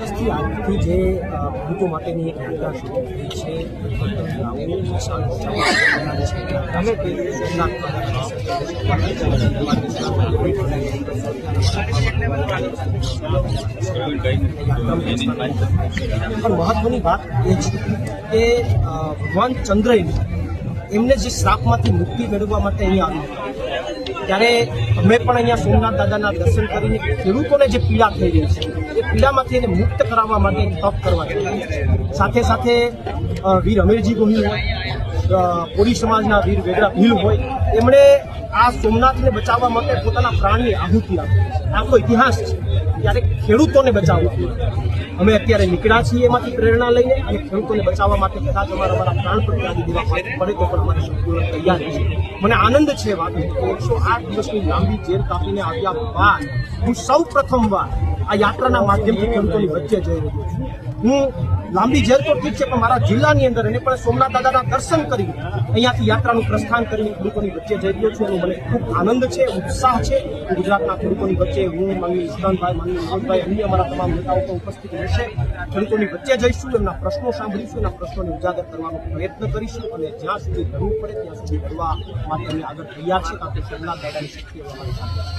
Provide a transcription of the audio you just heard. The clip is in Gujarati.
ઓગસ્ટથી આજથી જે ખેડૂતો માટેની એક યાત્રા શરૂ થઈ છે પણ મહત્વની વાત એ છે કે ભગવાન ચંદ્રએ એમને જે શ્રાપમાંથી મુક્તિ મેળવવા માટે અહીંયા આવ્યું ત્યારે અમે પણ અહીંયા સોમનાથ દાદાના દર્શન કરીને ખેડૂતોને જે પીડા થઈ રહી છે એ પીડામાંથી એને મુક્ત કરાવવા માટે તપ કરવા જોઈએ. સાથે સાથે વીર અમીરજી ગોહિલ હોય, કોળી સમાજના વીર વેગરા ભીલ હોય, એમણે આ સોમનાથને બચાવવા માટે પોતાના પ્રાણની આહુતિ આપી. આખો ઇતિહાસ છે. ત્યારે ખેડૂતોને બચાવવું અમે અત્યારે નીકળ્યા છીએ એમાંથી પ્રેરણા લઈને અને ખેડૂતોને બચાવવા માટે કદાચ અમારા પ્રાણ પ્રત્યાદી દેવા પડે તો પણ અમારી શક્તિઓ તૈયાર છે. મને આનંદ છે વાત કે 108 દિવસની લાંબી જેલ કાપીને આવ્યા બાદ હું સૌ પ્રથમવાર આ યાત્રાના માધ્યમથી ખેડૂતોની વચ્ચે જઈ રહ્યો છું. હું લાંબી જેલ તો ઠીક છે પણ મારા જિલ્લાની અંદર એને પણ સોમનાથ દાદાના દર્શન કરી અહીંયાથી યાત્રાનું પ્રસ્થાન કરીને ખેડૂતોની વચ્ચે જઈ રહ્યો છું. એનો મને ખૂબ આનંદ છે, ઉત્સાહ છે. ગુજરાતના ખેડૂતોની વચ્ચે હું માનનીય ઈશાનભાઈ, માનનીય વિનોદભાઈ, અન્ય અમારા તમામ નેતાઓ તો ઉપસ્થિત રહેશે. ખેડૂતોની વચ્ચે જઈશું, એમના પ્રશ્નો સાંભળીશું, એમના પ્રશ્નોને ઉજાગર કરવાનો પ્રયત્ન કરીશું અને જ્યાં સુધી કરવું પડે ત્યાં સુધી કરવા માટે અમે આગળ તૈયાર છે. કારણ કે સોમનાથ દાદાની શક્તિ અમારી સાથે છે.